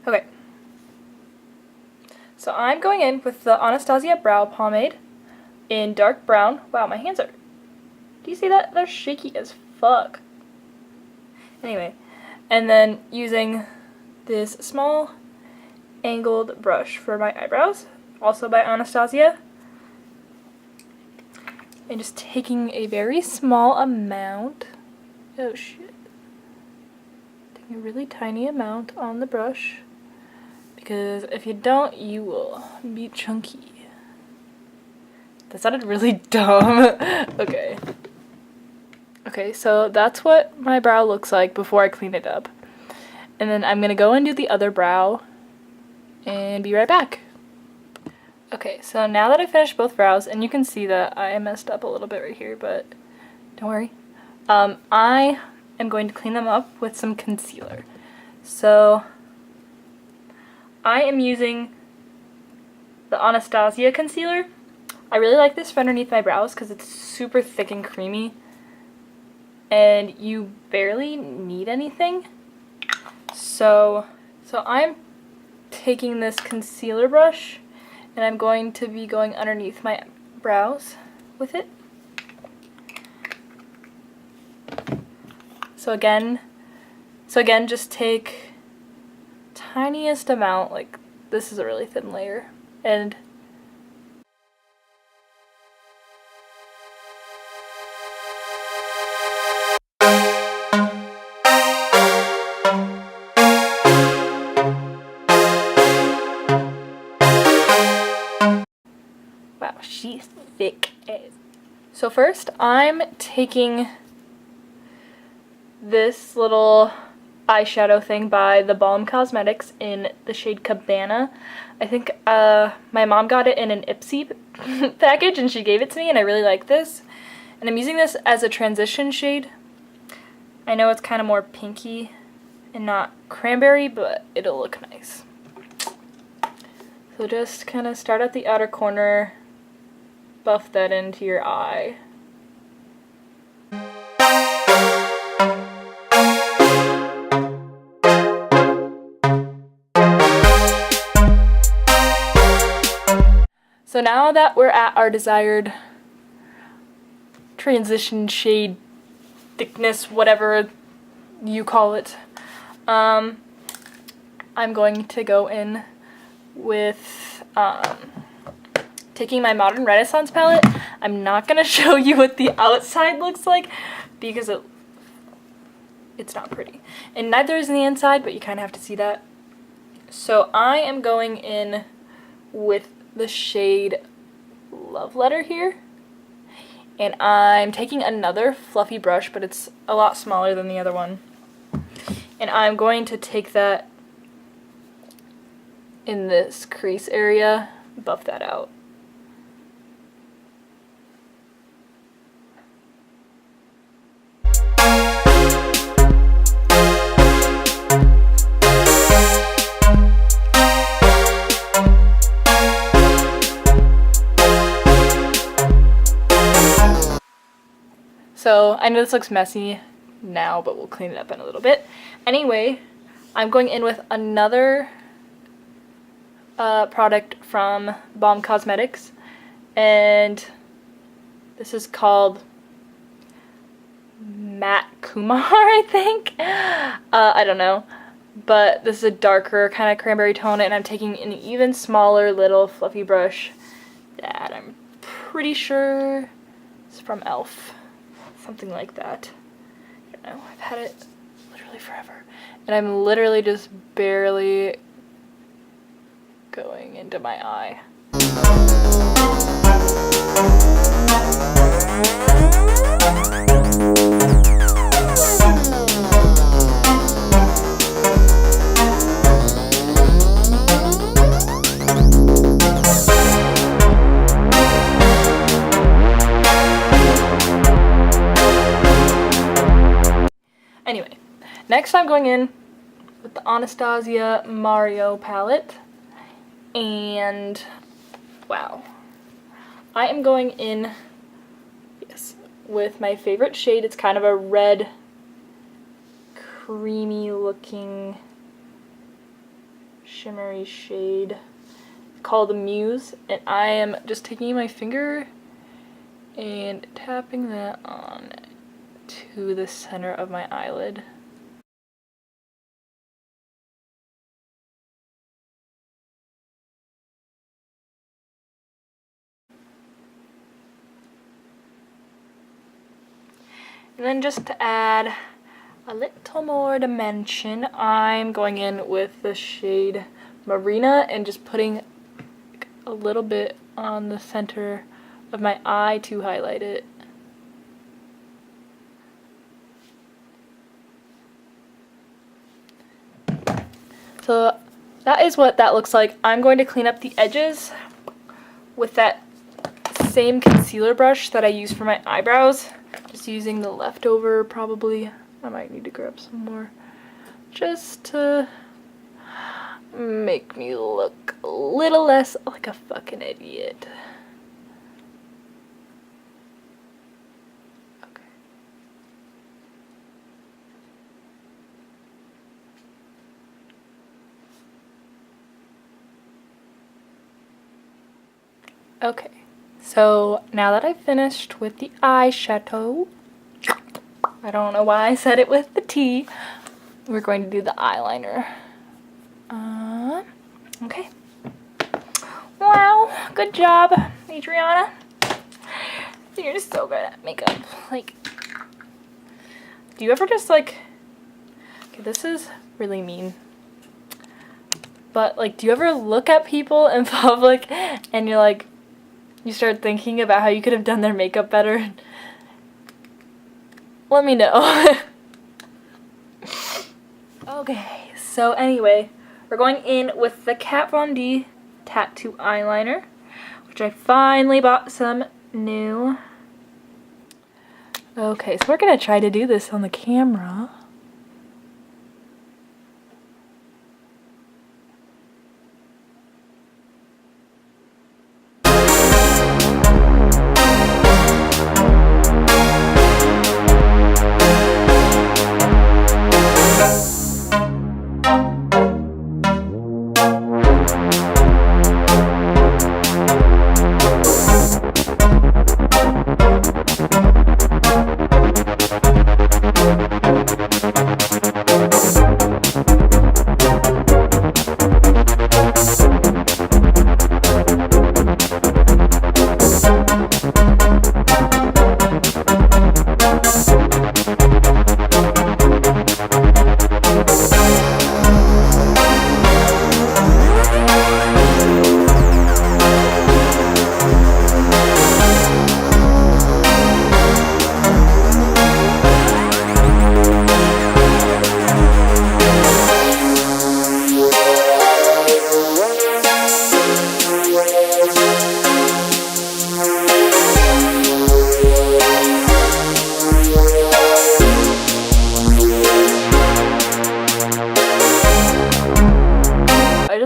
Okay. So I'm going in with the Anastasia Brow Pomade in dark brown. Wow, my hands are... Do you see that? They're shaky as fuck. Anyway, and then using this small angled brush for my eyebrows, also by Anastasia. And just taking a very small amount. Oh shit. Taking a really tiny amount on the brush. Because if you don't, you will be chunky. That sounded really dumb. Okay. Okay, so that's what my brow looks like before I clean it up. And then I'm gonna go and do the other brow and be right back. Okay, so now that I finished both brows, and you can see that I messed up a little bit right here, but don't worry. I am going to clean them up with some concealer. So I am using the Anastasia concealer. I really like this for underneath my brows because it's super thick and creamy, and you barely need anything. So I'm taking this concealer brush, and I'm going to be going underneath my brows with it. So again, just take tiniest amount, like this is a really thin layer, and wow, she's thick as. So first, I'm taking this little eyeshadow thing by the Balm Cosmetics in the shade Cabana. I think my mom got it in an Ipsy package and she gave it to me, and I really like this. And I'm using this as a transition shade. I know it's kind of more pinky and not cranberry, but it'll look nice. So just kind of start at the outer corner, buff that into your eye. So now that we're at our desired transition shade thickness, whatever you call it, I'm going to go in with taking my Modern Renaissance palette. I'm not going to show you what the outside looks like because it's not pretty. And neither is the inside, but you kind of have to see that. So I am going in with the shade Love Letter here. And I'm taking another fluffy brush, but it's a lot smaller than the other one. And I'm going to take that in this crease area, buff that out. So I know this looks messy now, but we'll clean it up in a little bit. Anyway, I'm going in with another product from Balm Cosmetics, and this is called Matte Kumar, I think. I don't know, but this is a darker kind of cranberry tone, and I'm taking an even smaller little fluffy brush that I'm pretty sure is from e.l.f. Something like that. I don't know, I've had it literally forever. And I'm literally just barely going into my eye. Anyway, next I'm going in with the Anastasia Mario palette, and wow, I am going in, yes, with my favorite shade. It's kind of a red, creamy looking shimmery shade called the Muse, and I am just taking my finger and tapping that on to the center of my eyelid. And then just to add a little more dimension, I'm going in with the shade Marina and just putting a little bit on the center of my eye to highlight it. So that is what that looks like. I'm going to clean up the edges with that same concealer brush that I use for my eyebrows. Just using the leftover, probably. I might need to grab some more. Just to make me look a little less like a fucking idiot. Okay. Okay. So now that I've finished with the eyeshadow, I don't know why I said it with the T, we're going to do the eyeliner. Okay. Wow, good job, Adriana. You're just so good at makeup. Like, do you ever just like, okay, this is really mean, but like, do you ever look at people in public and you're like, you start thinking about how you could have done their makeup better? Let me know. Okay, so anyway, we're going in with the Kat Von D Tattoo Eyeliner, which I finally bought some new. Okay, so we're gonna try to do this on the camera.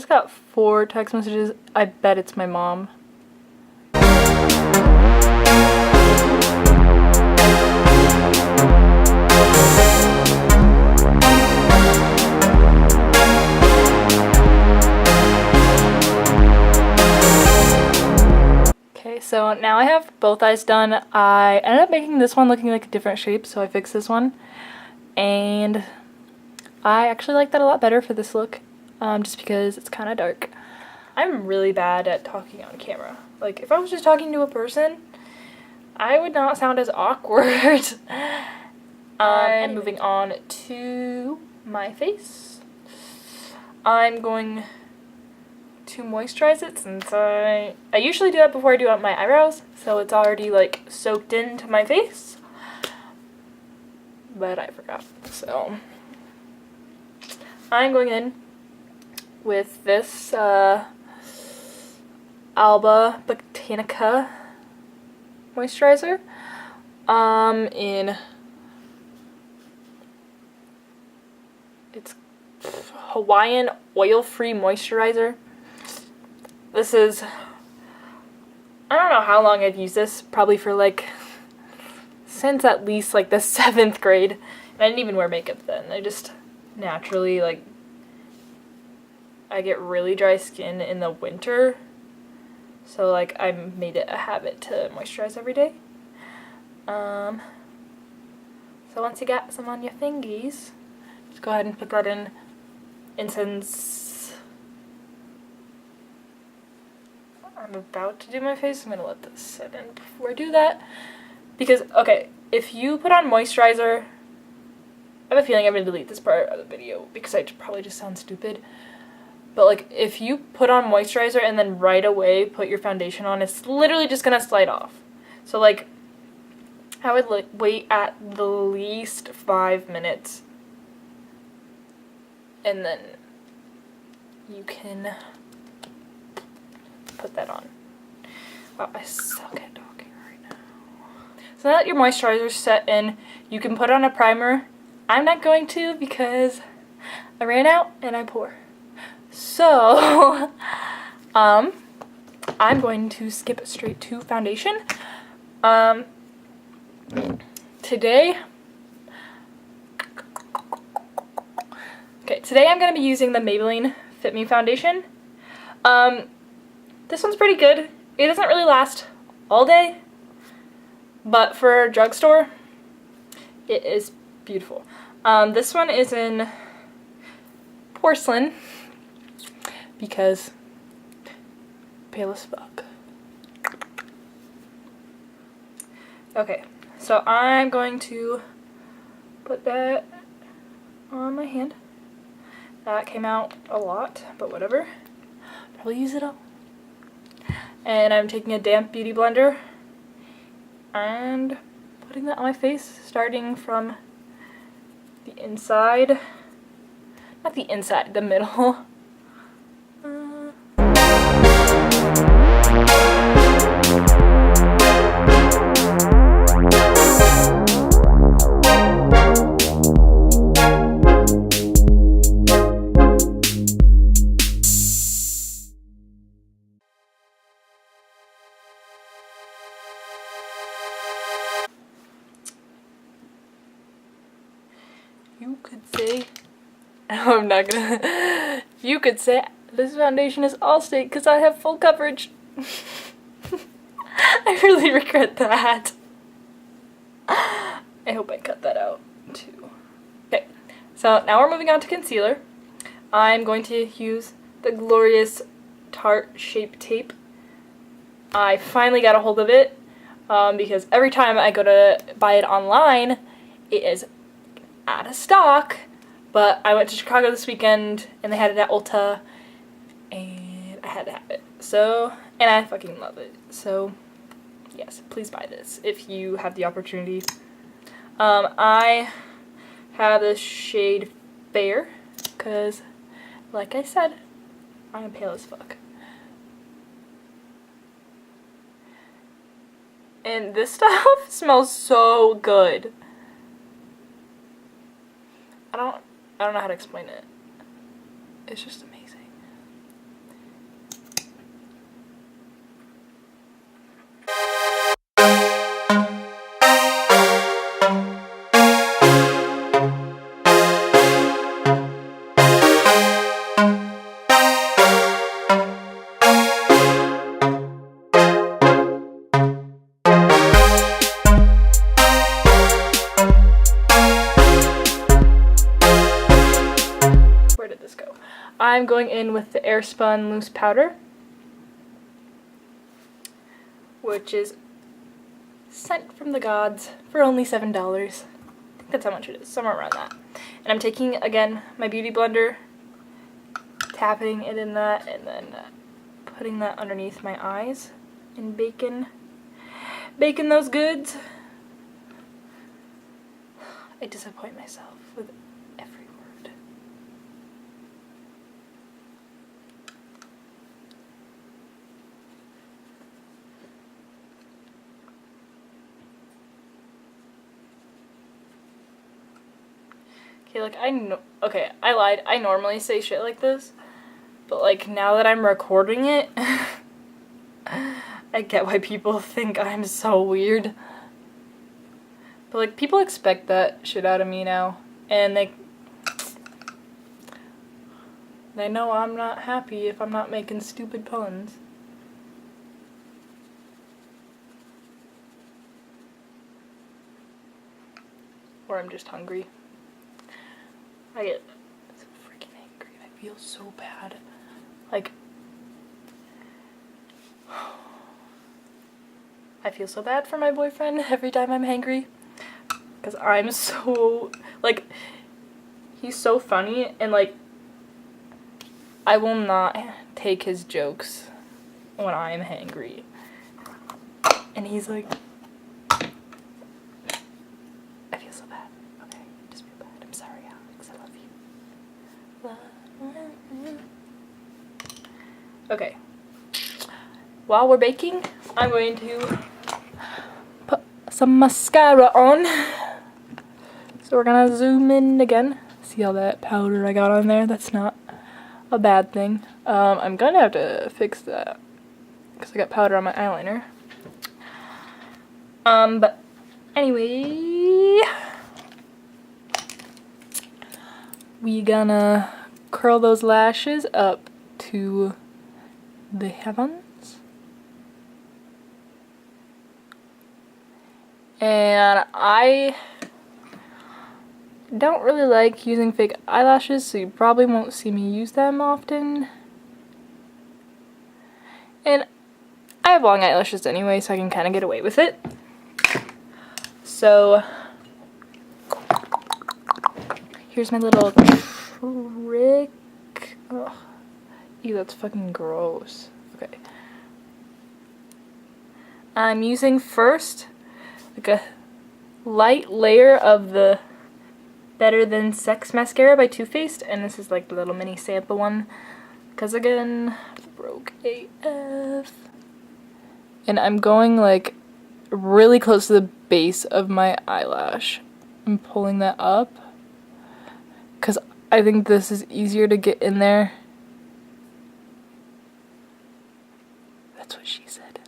Got 4 text messages. I bet it's my mom. Okay, so now I have both eyes done. I ended up making this one looking like a different shape, so I fixed this one. And I actually like that a lot better for this look. Just because it's kind of dark. I'm really bad at talking on camera. Like, if I was just talking to a person, I would not sound as awkward. I'm moving on to my face. I'm going to moisturize it since I usually do that before I do up my eyebrows, so it's already like soaked into my face. But I forgot, so I'm going in with this Alba Botanica moisturizer in it's Hawaiian oil-free moisturizer. This is, I don't know how long I've used this, probably for like since at least like the 7th grade. And I didn't even wear makeup then. I just naturally like I get really dry skin in the winter. So like I made it a habit to moisturize every day. So once you got some on your fingies, just go ahead and put that in incense. I'm about to do my face. I'm gonna let this set in before I do that. Because, okay, if you put on moisturizer, I have a feeling I'm gonna delete this part of the video because I probably just sound stupid. But like, if you put on moisturizer and then right away put your foundation on, it's literally just gonna slide off. So like, I would like wait at the least 5 minutes, and then you can put that on. Wow, I suck at talking right now. So now that your moisturizer's set in, you can put on a primer. I'm not going to because I ran out and I pour. So, I'm going to skip straight to foundation. Today I'm going to be using the Maybelline Fit Me foundation. This one's pretty good. It doesn't really last all day, but for a drugstore, it is beautiful. This one is in porcelain because pale as fuck. Okay, so I'm going to put that on my hand. That came out a lot, but whatever. Probably use it all. And I'm taking a damp beauty blender and putting that on my face, starting from the inside. Not the inside, the middle. You could say, I'm not gonna, you could say this foundation is Allstate because I have full coverage. I really regret that. I hope I cut that out too. Okay, so now we're moving on to concealer. I'm going to use the glorious Tarte Shape Tape. I finally got a hold of it because every time I go to buy it online, it is out of stock. But I went to Chicago this weekend and they had it at Ulta and I had to have it. So, and I fucking love it. So, yes, please buy this if you have the opportunity. I have the shade Fair because, like I said, I'm pale as fuck. And this stuff smells so good. I don't know how to explain it. It's just amazing. I'm going in with the Airspun Loose Powder, which is sent from the gods for only $7. I think that's how much it is, somewhere around that. And I'm taking, again, my beauty blender, tapping it in that, and then putting that underneath my eyes and baking those goods. I disappoint myself with every word. Okay, like, okay, I lied. I normally say shit like this, but, like, now that I'm recording it, I get why people think I'm so weird. But, like, people expect that shit out of me now, and They know I'm not happy if I'm not making stupid puns. Or I'm just hungry. I get so freaking angry. I feel so bad. Like, I feel so bad for my boyfriend every time I'm hangry. Because I'm so, like, he's so funny, and, like, I will not take his jokes when I'm hangry. And he's like, I feel so bad. Okay, just feel bad. I'm sorry, Alex. I love you. Okay. While we're baking, I'm going to put some mascara on. So we're gonna zoom in again. See all that powder I got on there? That's not a bad thing. I'm gonna have to fix that because I got powder on my eyeliner. But anyway, we gonna curl those lashes up to the heavens. And I don't really like using fake eyelashes, so you probably won't see me use them often. And I have long eyelashes anyway, so I can kind of get away with it. So here's my little trick. Ugh. Ew, that's fucking gross. Okay. I'm using first like a light layer of the Better Than Sex mascara by Too Faced, and this is like the little mini sample one, because again, broke AF. And I'm going like really close to the base of my eyelash. I'm pulling that up, because I think this is easier to get in there. That's what she said.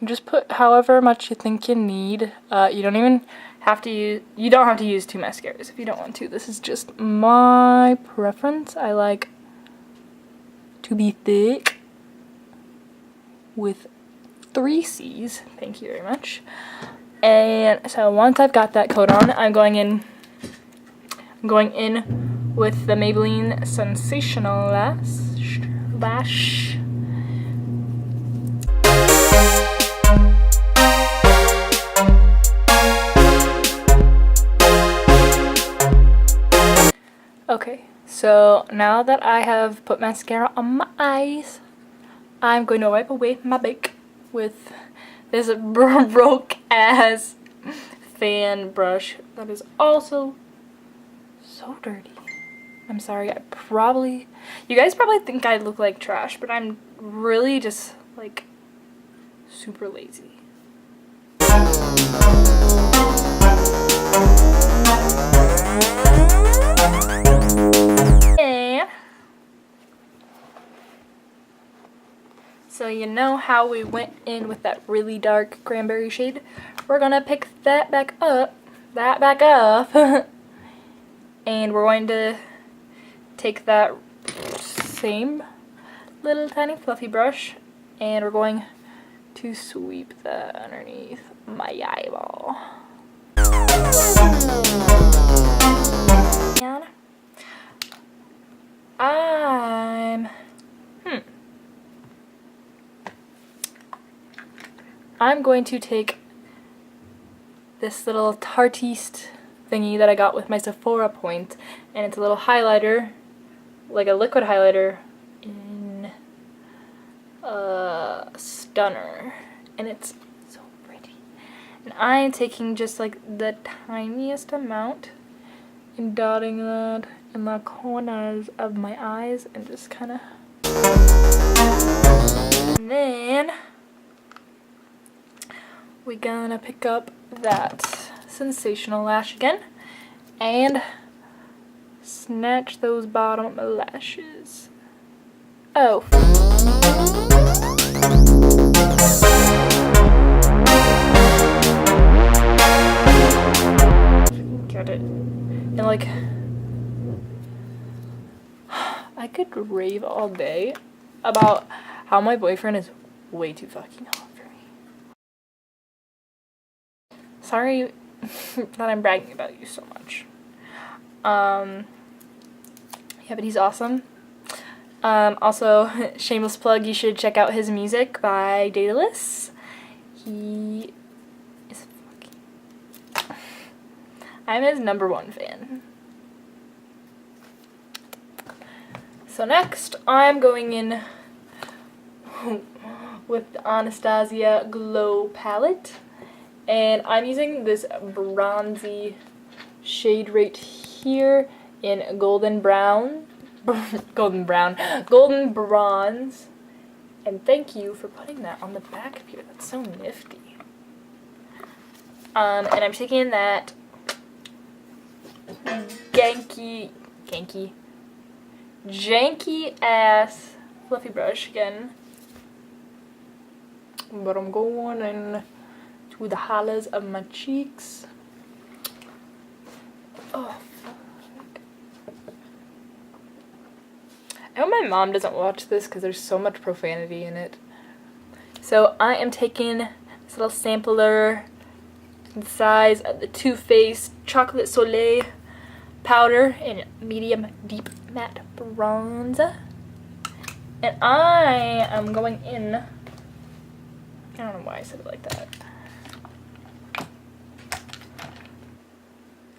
Just put however much you think you need. You don't even have to use, you don't have to use 2 mascaras if you don't want to. This is just my preference. I like to be thick with 3 C's. Thank you very much. And so once I've got that coat on, I'm going in with the Maybelline Sensational Lash. Okay, so now that I have put mascara on my eyes, I'm going to wipe away my bake with this broke-ass fan brush that is also so dirty. I'm sorry, you guys probably think I look like trash, but I'm really just, like, super lazy. So you know how we went in with that really dark cranberry shade? We're gonna pick that back up, and we're going to take that same little tiny fluffy brush, and we're going to sweep that underneath my eyeball. And I'm going to take this little Tartiste thingy that I got with my Sephora point, and it's a little highlighter, like a liquid highlighter in Stunner, and it's so pretty. And I'm taking just like the tiniest amount and dotting that in the corners of my eyes, and just kind of, and then we're gonna pick up that Sensational Lash again and snatch those bottom lashes Oh. Get it. And like, I could rave all day about how my boyfriend is way too fucking hot for me. Sorry that I'm bragging about you so much. Yeah, but he's awesome. Also, shameless plug, you should check out his music by Daedalus. He is fucking... I'm his #1 fan. So next, I'm going in with the Anastasia Glow palette. And I'm using this bronzy shade right here in golden brown. Golden bronze. And thank you for putting that on the back of here. That's so nifty. And I'm taking that janky ass fluffy brush again. But I'm going in to the hollows of my cheeks. Oh, fuck. I hope my mom doesn't watch this because there's so much profanity in it. So I am taking this little sampler in the size of the Too Faced Chocolate Soleil powder in medium deep matte bronze. And I am going in, I don't know why I said it like that.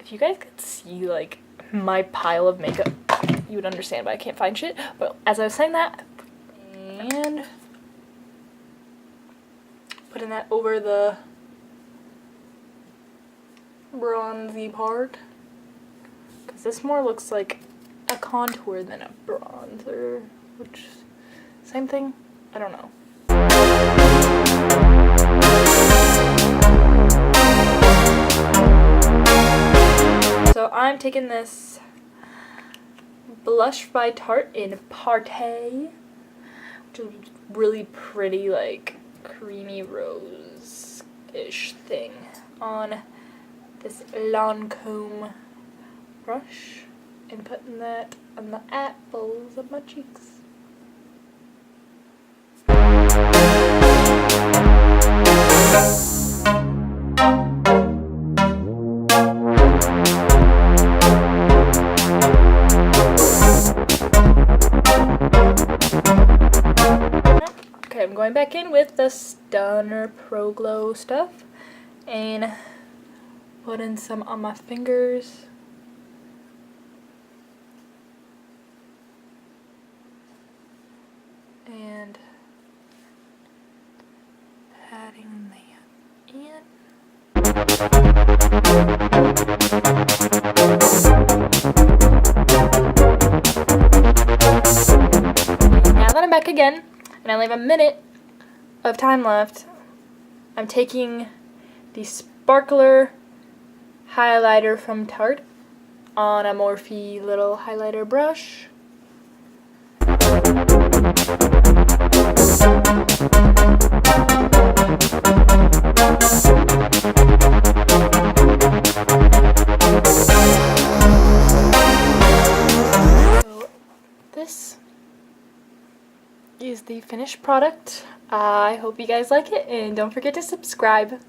If you guys could see like my pile of makeup, you would understand why I can't find shit. But as I was saying that, and putting that over the bronzy part, because this more looks like a contour than a bronzer, which, same thing, I don't know. So I'm taking this blush by Tarte in Partey, which is really pretty, like creamy rose-ish thing, on this Lancome brush, and putting that on the apples of my cheeks. Okay, I'm going back in with the Stunner Pro Glow stuff and putting some on my fingers. And patting that in. Now that I'm back again, and I only have a minute of time left, I'm taking the Sparkler highlighter from Tarte on a Morphe little highlighter brush. So this is the finished product. I hope you guys like it, and don't forget to subscribe.